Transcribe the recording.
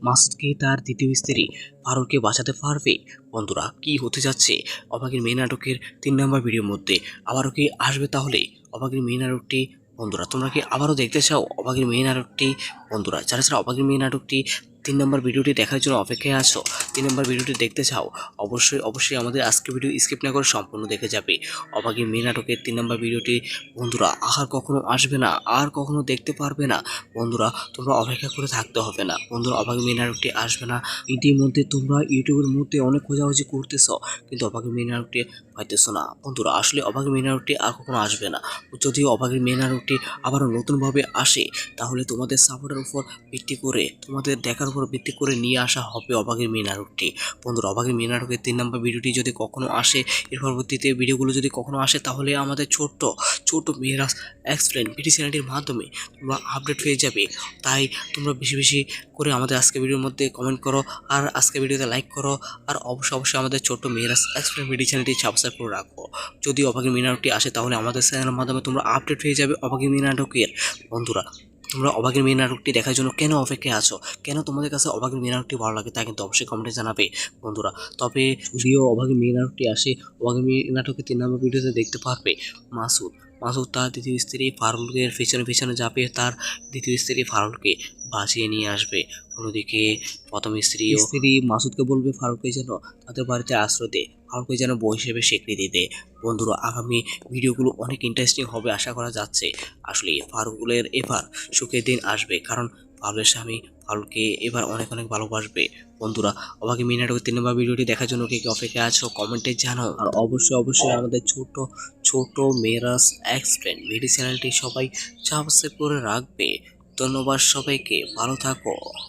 মাসুদ কি তার দ্বিতীয় স্ত্রী ফারুককে বাঁচাতে পারবে? বন্ধুরা, কি হতে যাচ্ছে অবাকের মেয়ে নাটকের 3 নম্বর ভিডিওর মধ্যে? আবারও কি আসবে তাহলে অবাকের মেয়ে নাটকটি? বন্ধুরা, তোমরা কি আবারও দেখতে চাও অবাকের মেয়ে নাটকটি? বন্ধুরা, যারা যারা অবাকের মেয়ে নাটকটি 3 নম্বর ভিডিওটি দেখার জন্য অপেক্ষায় আছো, 3 নম্বর ভিডিওটি দেখতে চাও, অবশ্যই আমাদের আজকের ভিডিও স্কিপ না করে সম্পূর্ণ দেখে যাবে অবাকের মেয়ে নাটকের 3 নম্বর ভিডিওটি। বন্ধুরা, আর কখনো আসবে না, আর কখনো দেখতে পারবে না। বন্ধুরা, তোমরা অপেক্ষা করে থাকতে হবে না। বন্ধুরা, অবাক মেয়ে নাটকটি আসবে না। ইতিমধ্যে তোমরা ইউটিউবের মধ্যে অনেক খোঁজাখুঁজি করতেছ, কিন্তু অবাকের মেয়ে নাটকটি পাইতেছো না। বন্ধুরা, আসলে অবাকের মেয়ে নাটকটি আর কখনো আসবে না। যদিও অবাকের মেয়ে নাটকটি আবারও নতুনভাবে আসে, তাহলে তোমাদের সাপোর্টের উপর ভিত্তি করে, তোমাদের দেখার উপর ভিত্তি করে নিয়ে আসা হবে অবাকের মেয়ে নাটকটি। বন্ধুরা, অবাকের মেয়ে নাটকের 3 নম্বর ভিডিওটি যদি কখনো আসে, এর পরবর্তীতে ভিডিওগুলো যদি কখনো আসে, তাহলে আমাদের ছোট্ট মেয়েরাজ এক্সপ্লেন ভিডিও চ্যানেলটির মাধ্যমে তোমরা আপডেট হয়ে যাবে। তাই তোমরা বেশি বেশি করে আমাদের আজকের ভিডিওর মধ্যে কমেন্ট করো, আর আজকের ভিডিওতে লাইক করো, আর অবশ্যই আমাদের ছোট্ট মেয়েরাজ এক্সপ্লেন ভিডিও চ্যানেলটি সাবস্ক্রাইব করে রাখো। যদি অবাকের মেয়ে নাটকটি আসে, তাহলে আমাদের চ্যানেলের মাধ্যমে তোমরা আপডেট হয়ে যাবে অবাকের মেয়ে নাটকের। বন্ধুরা, তোমরা অবাকের মেয়ে নাটকটি দেখার জন্য কেন অপেক্ষায় আছো? কেন তোমাদের কাছে অবাকের মেয়ে নাটকটি ভালো লাগে তা কিন্তু অবশ্যই কমেন্টে জানাবে। বন্ধুরা, তবে যদিও অবাকের মেয়ে নাটকটি আসে, অবাকের মেয়ে নাটকের 3 নম্বর ভিডিওতে দেখতে পারবে মাসুদ তার দ্বিতীয় স্ত্রী ফারুকের পিছনে যাবে, তার দ্বিতীয় স্ত্রী ফারুককে বাঁচিয়ে নিয়ে আসবে। অন্যদিকে প্রথম স্ত্রী মাসুদকে বলবে ফারুককে যেন তাদের বাড়িতে আশ্রয় দেয়, ফারুককে যেন বউ হিসেবে স্বীকৃতি দেয়। বন্ধুরা, আগামী ভিডিওগুলো অনেক ইন্টারেস্টিং হবে আশা করা যাচ্ছে। আসলে ফারুকের এবার সুখের দিন আসবে, কারণ ফারুকের স্বামী ফারুককে এবার অনেক ভালোবাসবে। বন্ধুরা, অবাকে মেয়ে নাটকের 3 নম্বর ভিডিওটি দেখার জন্য কি অপেক্ষা আছো কমেন্টে জানাও। আর অবশ্যই আমাদের ছোট মেয়েরাজ এক্সপ্লেন ভিডিও চ্যানেলটি সবাই সাবস্ক্রাইব করে রাখবে। ধন্যবাদ সবাইকে, ভালো থাকো।